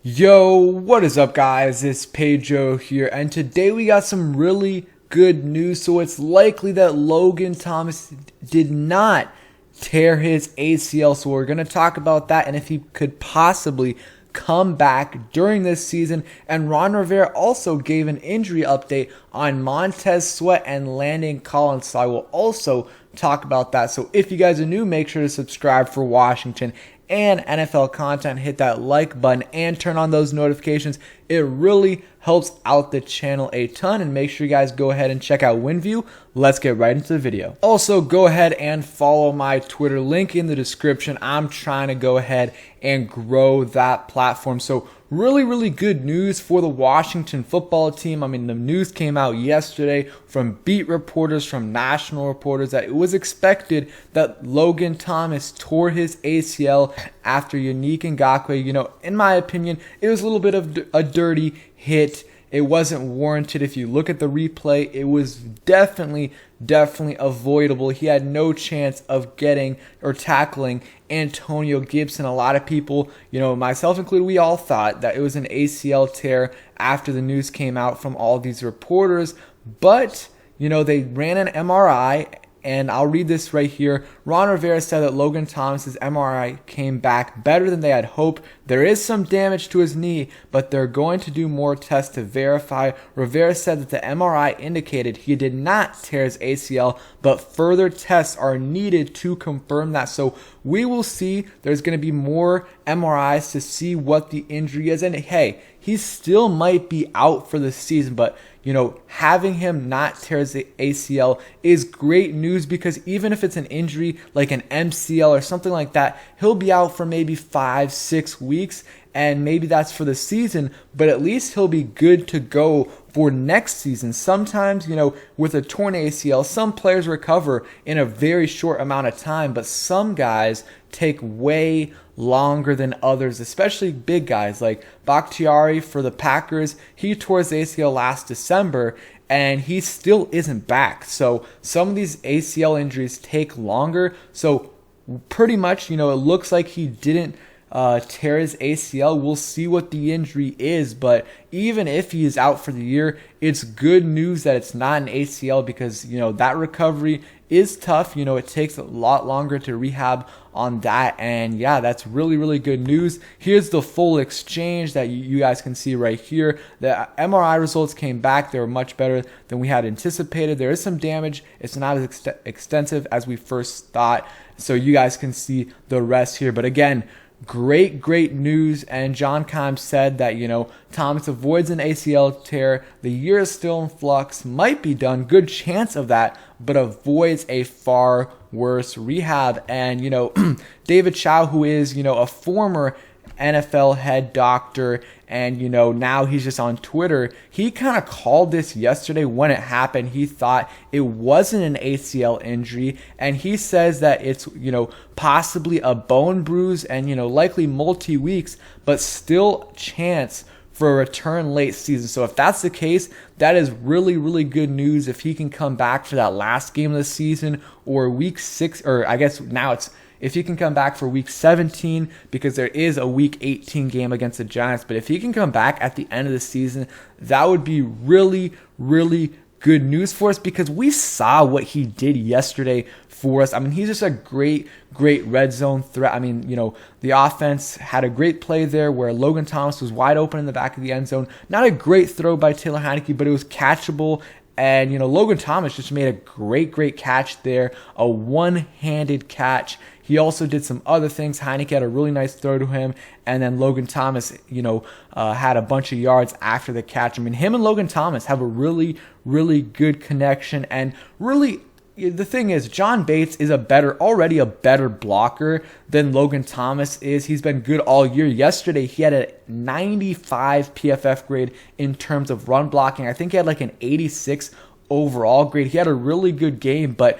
Yo, what is up guys? It's Pedro here, and today we got some really good news. So it's likely that Logan Thomas did not tear his ACL, so we're going to talk about that and if he could possibly come back during this season. And Ron Rivera also gave an injury update on Montez Sweat and Landon, so I will also talk about that. So if you guys are new, make sure to subscribe for Washington and NFL content. Hit that like button and turn on those notifications. It really helps out the channel a ton, and make sure you guys go ahead and check out WinView. Let's get right into the video. Also, go ahead and follow my Twitter, link in the description. I'm trying to go ahead and grow that platform. So really good news for the Washington football team. I mean, the news came out yesterday from beat reporters, from national reporters, that it was expected that Logan Thomas tore his ACL after Yannick Ngakoue. In my opinion, it was a little bit of a dirty hit. It wasn't warranted. If you look at the replay, it was definitely avoidable. He had no chance of getting or tackling Antonio Gibson. A lot of people, myself included, we all thought that it was an ACL tear after the news came out from all these reporters. But, they ran an MRI, and I'll read this right here. Ron Rivera said that Logan Thomas's MRI came back better than they had hoped. There is some damage to his knee, but they're going to do more tests to verify. Rivera said that the MRI indicated he did not tear his ACL, but further tests are needed to confirm that. So we will see. There's going to be more MRIs to see what the injury is. And hey, he still might be out for the season, but having him not tear his ACL is great news, because even if it's an injury like an MCL or something like that, he'll be out for maybe 5-6 weeks, and maybe that's for the season, but at least he'll be good to go for next season. Sometimes, with a torn ACL, some players recover in a very short amount of time, but some guys take way longer than others, especially big guys like Bakhtiari for the Packers. He tore his ACL last December and he still isn't back. So some of these ACL injuries take longer. So pretty much, it looks like he didn't tear his ACL. We'll see what the injury is, but even if he is out for the year, it's good news that it's not an ACL, because that recovery is tough. It takes a lot longer to rehab on that, and yeah, that's really good news. Here's the full exchange that you guys can see right here. The MRI results came back. They were much better than we had anticipated. There is some damage. It's not as extensive as we first thought, so you guys can see the rest here. But again, great news. And John Keim said that Thomas avoids an ACL tear. The year is still in flux, might be done, good chance of that, but avoids a far worse rehab. And David Chow, who is a former NFL head doctor, and now he's just on Twitter, he kind of called this yesterday when it happened. He thought it wasn't an ACL injury, and he says that it's possibly a bone bruise and likely multi-weeks, but still chance for a return late season. So if that's the case, that is really good news. If he can come back for that last game of the season, or week 6, or I guess now it's if he can come back for week 17, because there is a week 18 game against the Giants. But if he can come back at the end of the season, that would be really good news for us, because we saw what he did yesterday for us. I mean, he's just a great red zone threat. I mean, the offense had a great play there where Logan Thomas was wide open in the back of the end zone. Not a great throw by Taylor Heinicke, but it was catchable. And, Logan Thomas just made a great catch there, a one-handed catch. He also did some other things. Heinicke had a really nice throw to him, and then Logan Thomas, had a bunch of yards after the catch. I mean, him and Logan Thomas have a really good connection, and really, the thing is, John Bates is already a better blocker than Logan Thomas is. He's been good all year. Yesterday, he had a 95 PFF grade in terms of run blocking. I think he had like an 86 overall grade. He had a really good game, but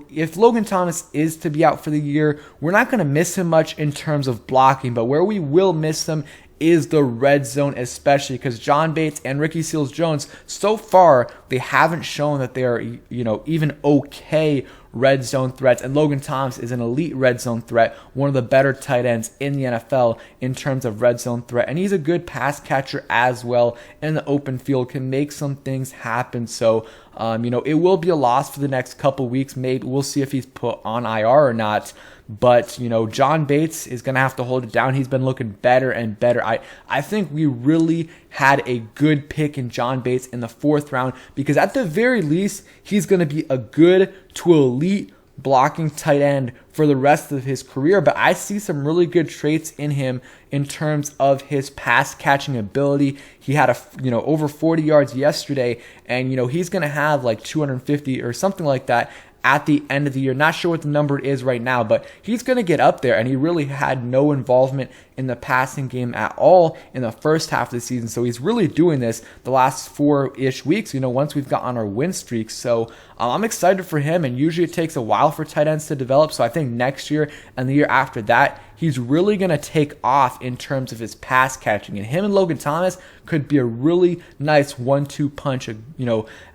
if Logan Thomas is to be out for the year, we're not going to miss him much in terms of blocking, but where we will miss him is the red zone, especially because John Bates and Ricky Seals-Jones, so far, they haven't shown that they are, even okay red zone threats, and Logan Thomas is an elite red zone threat, one of the better tight ends in the NFL in terms of red zone threat, and he's a good pass catcher as well in the open field, can make some things happen. So it will be a loss for the next couple weeks. Maybe we'll see if he's put on IR or not. But, John Bates is going to have to hold it down. He's been looking better and better. I think we really had a good pick in John Bates in the 4th round, because at the very least, he's going to be a good to elite blocking tight end for the rest of his career. But I see some really good traits in him in terms of his pass catching ability. He had over 40 yards yesterday, and he's going to have like 250 or something like that at the end of the year. Not sure what the number is right now, but he's going to get up there, and he really had no involvement in the passing game at all in the first half of the season. So he's really doing this the last 4-ish weeks, once we've got on our win streak. So I'm excited for him, and usually it takes a while for tight ends to develop. So I think next year and the year after that, he's really going to take off in terms of his pass catching. And him and Logan Thomas could be a really nice 1-2 punch,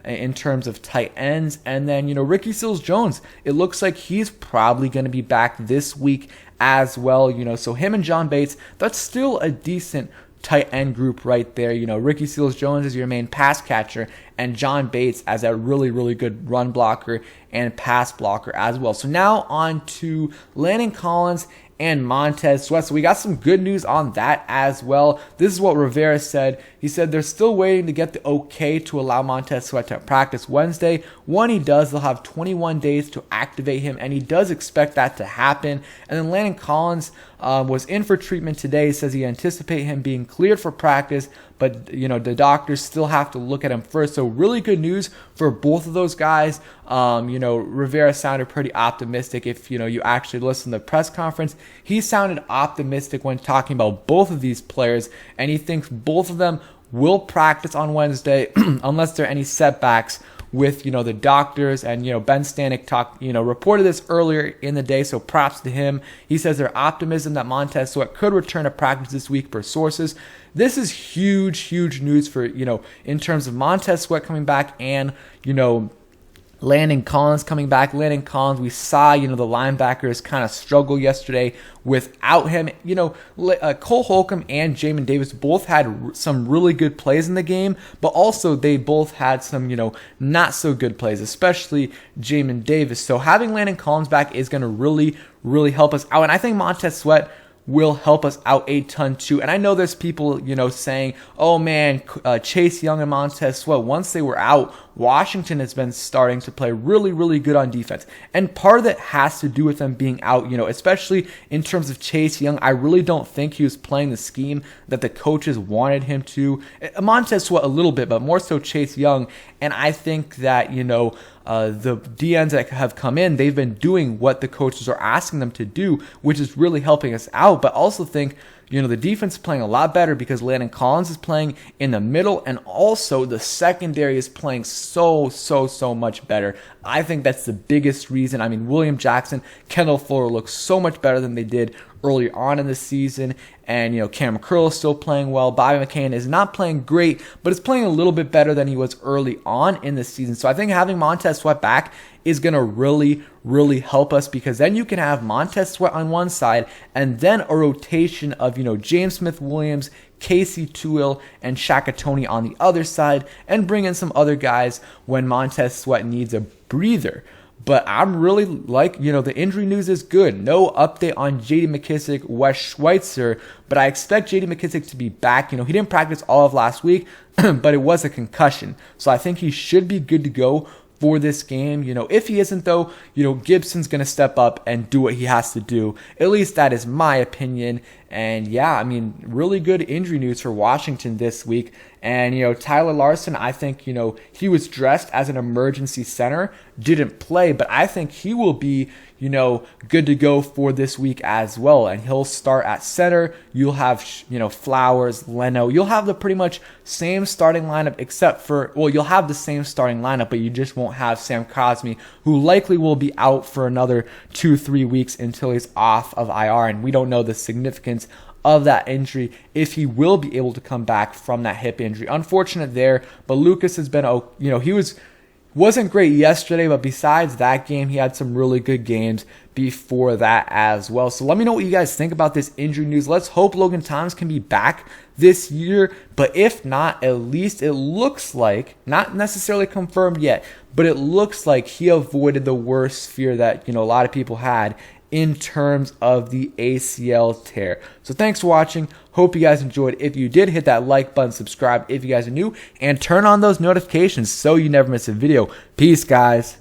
in terms of tight ends. And then, Ricky Seals-Jones, it looks like he's probably going to be back this week as well. So him and John Bates, that's still a decent tight end group right there. Ricky Seals-Jones is your main pass catcher, and John Bates as a really, really good run blocker and pass blocker as well. So now on to Landon Collins and Montez Sweat. So we got some good news on that as well. This is what Rivera said. He said they're still waiting to get the okay to allow Montez Sweat to practice Wednesday. When he does, they'll have 21 days to activate him, and he does expect that to happen. And then Landon Collins was in for treatment today. He says he anticipates him being cleared for practice, but the doctors still have to look at him first. So really good news for both of those guys. Rivera sounded pretty optimistic. If you actually listen to the press conference, he sounded optimistic when talking about both of these players, and he thinks both of them will practice on Wednesday unless there are any setbacks with the doctors. And Ben Stanek reported this earlier in the day, so props to him. He says their optimism that Montez Sweat could return to practice this week per sources. This is huge news for in terms of Montez Sweat coming back and Landon Collins coming back. Landon Collins, we saw, the linebackers kind of struggle yesterday without him. Cole Holcomb and Jamin Davis both had some really good plays in the game, but also they both had some, not so good plays, especially Jamin Davis. So having Landon Collins back is going to really, really help us out. And I think Montez Sweat will help us out a ton too. And I know there's people, saying, oh man, Chase Young and Montez Sweat, once they were out, Washington has been starting to play really, really good on defense. And part of that has to do with them being out, especially in terms of Chase Young. I really don't think he was playing the scheme that the coaches wanted him to. Montez Sweat a little bit, but more so Chase Young. And I think that, the DNs that have come in, they've been doing what the coaches are asking them to do, which is really helping us out. But also think, the defense is playing a lot better because Landon Collins is playing in the middle, and also the secondary is playing so much better. I think that's the biggest reason. I mean, William Jackson, Kendall Fuller look so much better than they did early on in the season. And, Cam Curl is still playing well. Bobby McCain is not playing great, but is playing a little bit better than he was early on in the season. So I think having Montez Sweat back is going to really, really help us, because then you can have Montez Sweat on one side and then a rotation of, James Smith-Williams, Casey Toohill, and Shaka Toney on the other side, and bring in some other guys when Montez Sweat needs a breather. But I'm really the injury news is good. No update on J.D. McKissic, Wes Schweitzer, but I expect J.D. McKissic to be back. He didn't practice all of last week, but it was a concussion. So I think he should be good to go for this game. If he isn't though, Gibson's going to step up and do what he has to do. At least that is my opinion. And yeah, really good injury news for Washington this week. And, Tyler Larson, I think, he was dressed as an emergency center, didn't play, but I think he will be, good to go for this week as well. And he'll start at center. You'll have, Flowers, Leno. You'll have the pretty much same starting lineup except for, you'll have the same starting lineup, but you just won't have Sam Cosmi, who likely will be out for another 2-3 weeks until he's off of IR. And we don't know the significance of that injury, if he will be able to come back from that hip injury. Unfortunate there, but Lucas has been, Wasn't great yesterday, but besides that game, he had some really good games before that as well. So let me know what you guys think about this injury news. Let's hope Logan Thomas can be back this year, but if not, at least it looks like, not necessarily confirmed yet, but it looks like he avoided the worst fear that, a lot of people had in terms of the ACL tear. So thanks for watching. Hope you guys enjoyed. If you did, hit that like button, subscribe if you guys are new, and turn on those notifications so you never miss a video. Peace, guys.